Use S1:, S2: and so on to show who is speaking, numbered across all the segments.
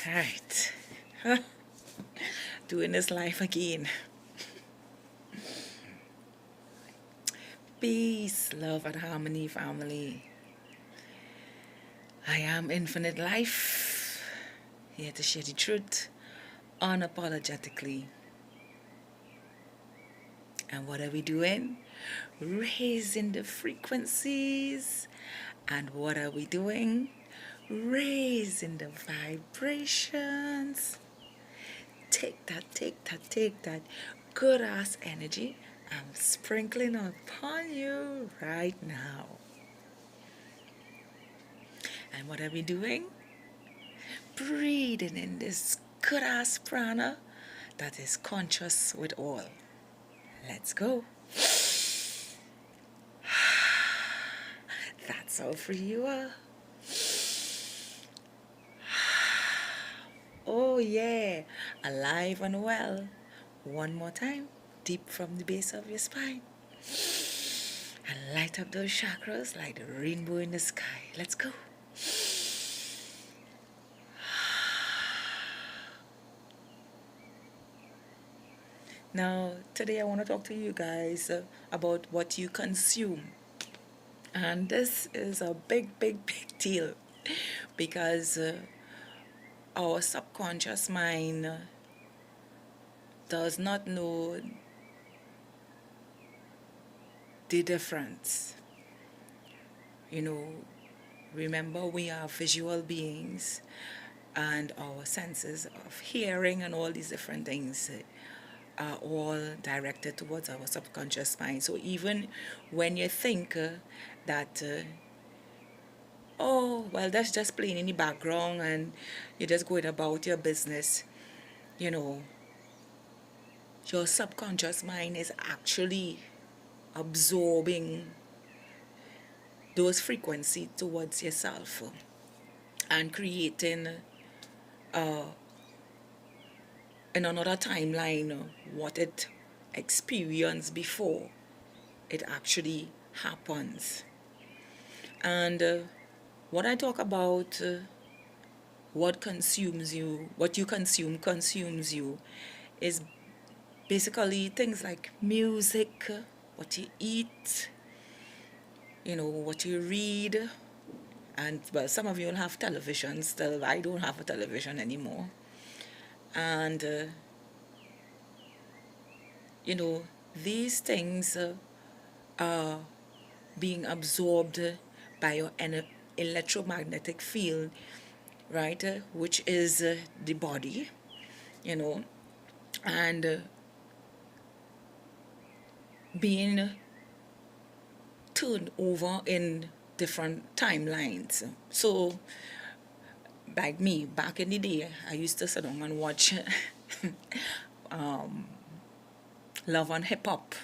S1: Right. Doing this life again. Peace, love, and harmony, family. I am Infinite Life, here to share the truth unapologetically. And what are we doing? Raising the frequencies. And what are we doing? Raising the vibrations. Take that, take that, take that good ass energy I'm sprinkling upon you right now. And what are we doing? Breathing in this good ass prana that is conscious with all. Let's go. That's how free you are. Oh yeah, alive and well. One more time, deep from the base of your spine. And light up those chakras like the rainbow in the sky. Let's go. Now, today I want to talk to you guys about what you consume. And this is a big, big, big deal because our subconscious mind does not know the difference. You know, remember we are visual beings and our senses of hearing and all these different things are all directed towards our subconscious mind. So even when you think that, oh, well, that's just playing in the background and you're just going about your business, you know, your subconscious mind is actually absorbing those frequencies towards yourself and creating in another timeline what it experienced before it actually happens. And what I talk about, what consumes you, what you consume consumes you, is basically things like music, what you eat, you know, what you read. And well, some of you will have television still. I don't have a television anymore. And you know, these things are being absorbed by your electromagnetic field, right, which is the body, you know, and being turned over in different timelines. So, like me, back in the day, I used to sit down and watch Love and Hip Hop.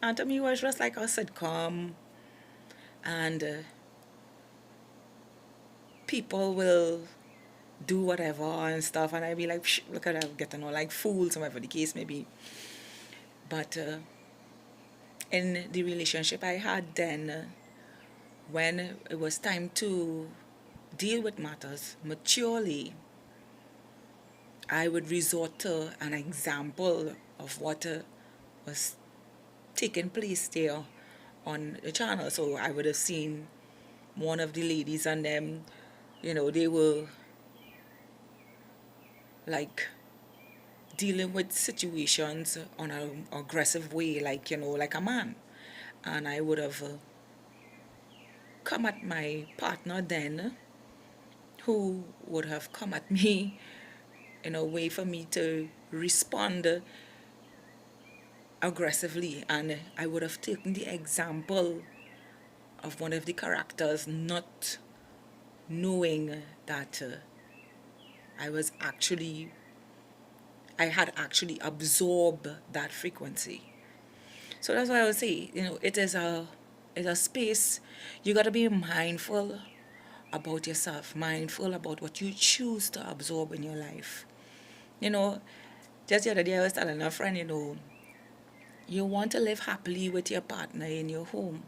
S1: And to me, it was just like a sitcom, and people will do whatever and stuff, and I'd be like, look at them getting all like fools, whatever the case may be. But in the relationship I had then, when it was time to deal with matters maturely, I would resort to an example of what was taking place there on the channel. So I would have seen one of the ladies and them, you know, they were like dealing with situations on an aggressive way, like, you know, like a man. And I would have come at my partner then, who would have come at me in a way for me to respond aggressively. And I would have taken the example of one of the characters, not knowing that I had actually absorbed that frequency. So that's why I would say, you know, it's a space you got to be mindful about yourself, mindful about what you choose to absorb in your life. You know, just the other day I was telling a friend, you know, you want to live happily with your partner in your home,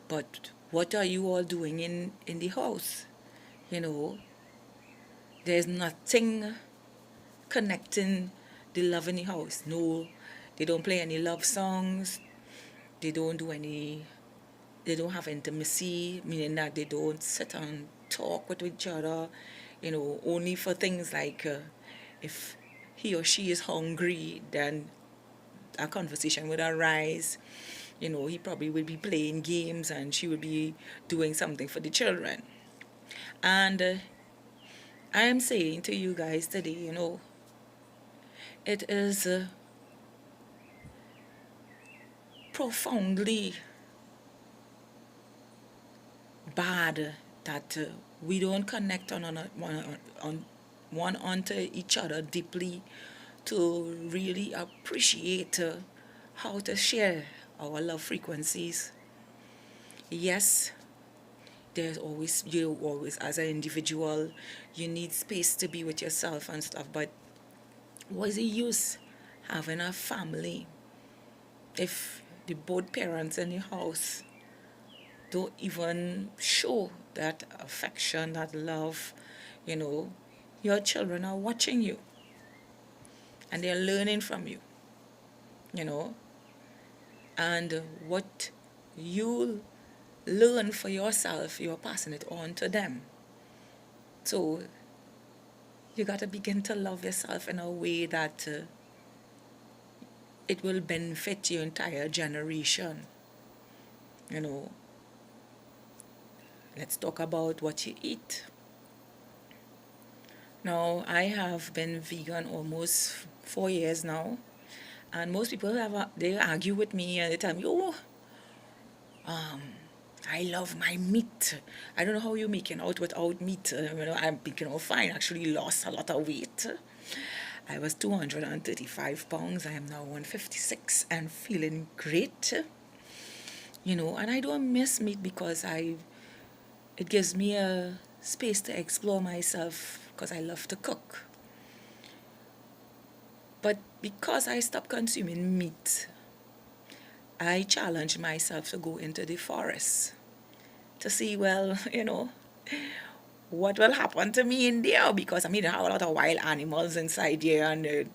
S1: but what are you all doing in the house? You know, There's nothing connecting the love in the house. No, they don't play any love songs. They don't do any, they don't have intimacy, meaning that they don't sit and talk with each other, only for things like if he or she is hungry, then a conversation would arise. He probably would be playing games and she would be doing something for the children. And I am saying to you guys today, it is profoundly bad that we don't connect one onto each other deeply to really appreciate how to share our love frequencies. Yes, you always, as an individual, you need space to be with yourself and stuff, but what is the use having a family if the both parents in the house don't even show that affection, that love? Your children are watching you and they're learning from you, you know, and what you learn for yourself, you're passing it on to them. So you got to begin to love yourself in a way that it will benefit your entire generation. You know, let's talk about what you eat. Now, I have been vegan almost 4 years now, and most people they argue with me and they tell me, "Oh, I love my meat. I don't know how you're making out without meat." I'm thinking, oh, fine. Actually, lost a lot of weight. I was 235 pounds. I am now 156 and feeling great. And I don't miss meat because it gives me a space to explore myself because I love to cook. But because I stopped consuming meat, I challenged myself to go into the forest to see, well, what will happen to me in there, because I have a lot of wild animals inside there, and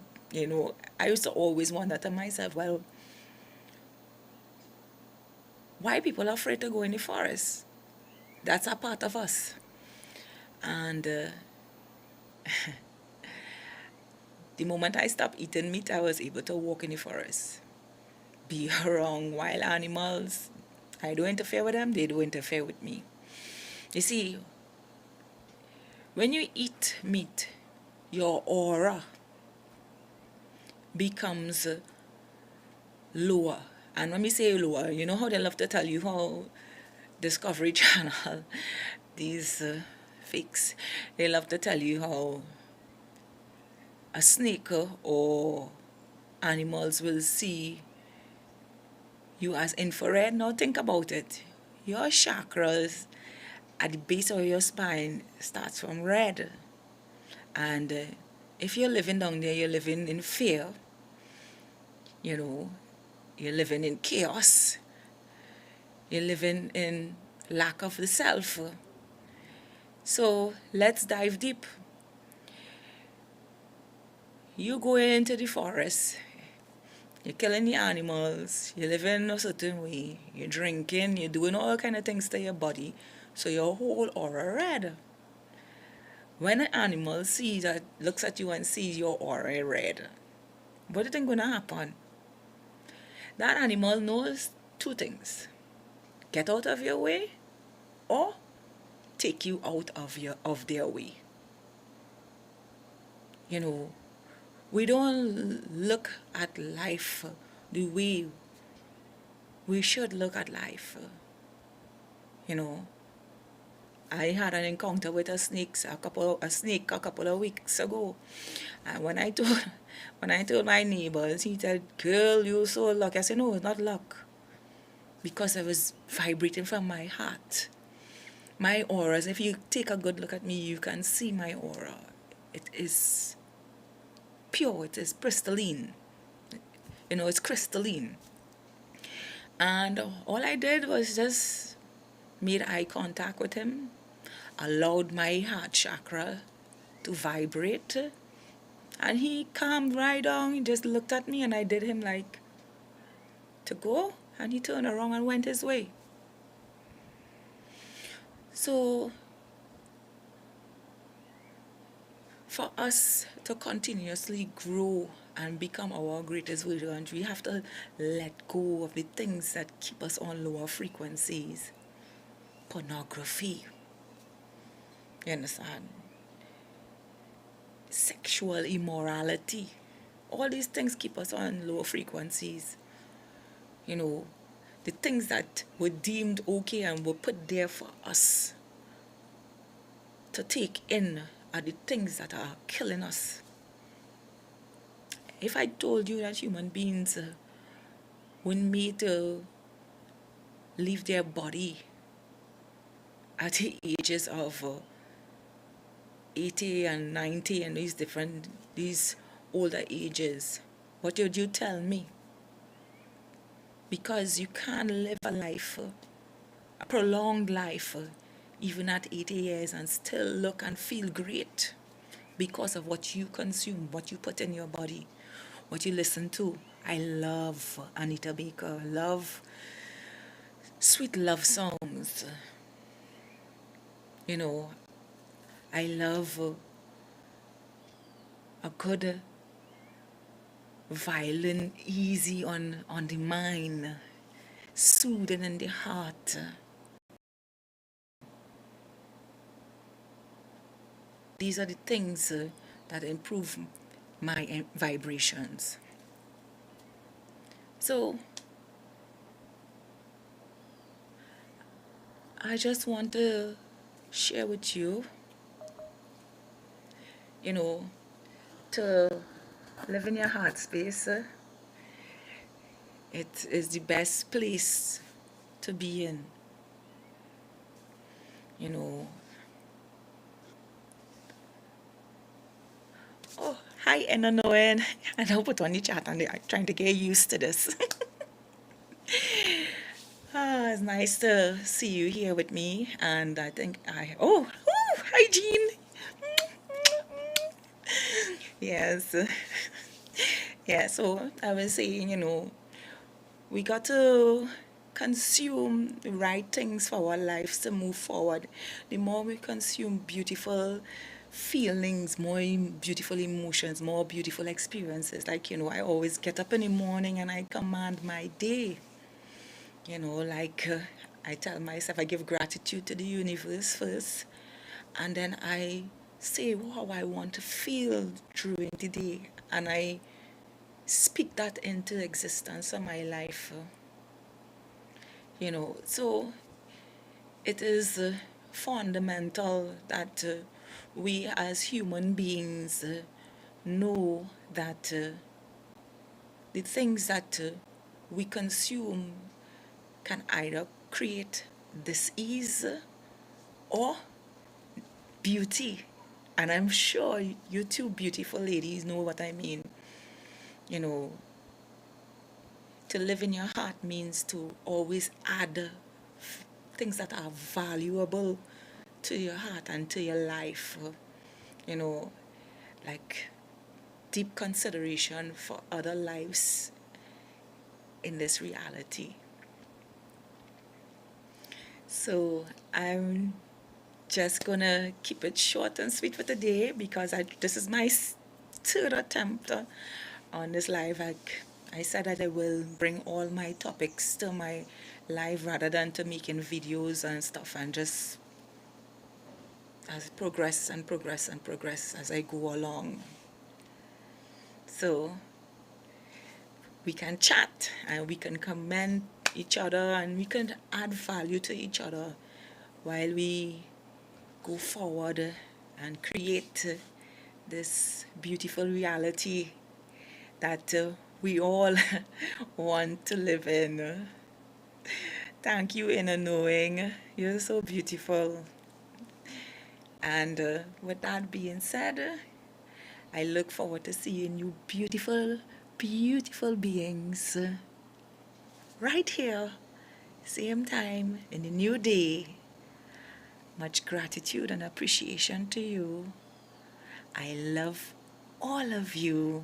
S1: I used to always wonder to myself, well, why people are afraid to go in the forest? That's a part of us. And the moment I stopped eating meat, I was able to walk in the forest, be around wild animals. I don't interfere with them, they don't interfere with me. You see, when you eat meat, your aura becomes lower. And when we say lower, you know how they love to tell you how Discovery Channel, these fakes, they love to tell you how a snake or animals will see you as infrared. Now think about it. Your chakras at the base of your spine starts from red. And if you're living down there, you're living in fear, you're living in chaos, you're living in lack of the self. So let's dive deep. You go into the forest, you're killing the animals, you're living a certain way, you're drinking, you're doing all kind of things to your body, so your whole aura red. When an animal looks at you and sees your aura red, what do you think gonna happen? That animal knows two things: get out of your way, or take you out of their way. We don't look at life the way we should look at life. I had an encounter with a snake a couple of weeks ago. And when I told my neighbors, he said, "Girl, you're so lucky." I said, "No, it's not luck. Because I was vibrating from my heart." My auras, if you take a good look at me, you can see my aura. It is pure, it is crystalline. It's crystalline. And all I did was just made eye contact with him, allowed my heart chakra to vibrate. And he calmed right down. He just looked at me and I did him like to go. And he turned around and went his way. So for us to continuously grow and become our greatest version, we have to let go of the things that keep us on lower frequencies. Pornography, you understand? Sexual immorality. All these things keep us on lower frequencies. You know, the things that were deemed okay and were put there for us to take in are the things that are killing us. If I told you that human beings were made to leave their body at the ages of 80 and 90 and these older ages, what would you tell me? Because you can't live a life, a prolonged life, even at 80 years and still look and feel great because of what you consume, what you put in your body, what you listen to. I love Anita Baker, love sweet love songs. You know, I love a good violin, easy on the mind, soothing in the heart. These are the things that improve my vibrations. So I just want to share with you, you know, to live in your heart space. It is the best place to be in. You know. Oh, hi, Anna Noen. I know put on the chat and I'm trying to get used to this. It's nice to see you here with me. And I think hi, Jean. Yes. Yeah, so I was saying, we got to consume the right things for our lives to move forward. The more we consume beautiful feelings, more beautiful emotions, more beautiful experiences. Like, I always get up in the morning and I command my day. I tell myself, I give gratitude to the universe first, and then I say how I want to feel during the day, and I speak that into existence of my life. So it is fundamental that we as human beings know that the things that we consume can either create disease or beauty. And I'm sure you two beautiful ladies know what I mean. To live in your heart means to always add things that are valuable to your heart and to your life. You know, like deep consideration for other lives in this reality. So I'm just gonna keep it short and sweet for today because this is my third attempt on this live. I said that I will bring all my topics to my live rather than to making videos and stuff, and just as progress and progress and progress as I go along. So we can chat and we can comment each other and we can add value to each other while we go forward and create this beautiful reality that we all want to live in. Thank you, Inner Knowing. You're so beautiful. And with that being said, I look forward to seeing you beautiful, beautiful beings right here, same time in the new day. Much gratitude and appreciation to you. I love all of you.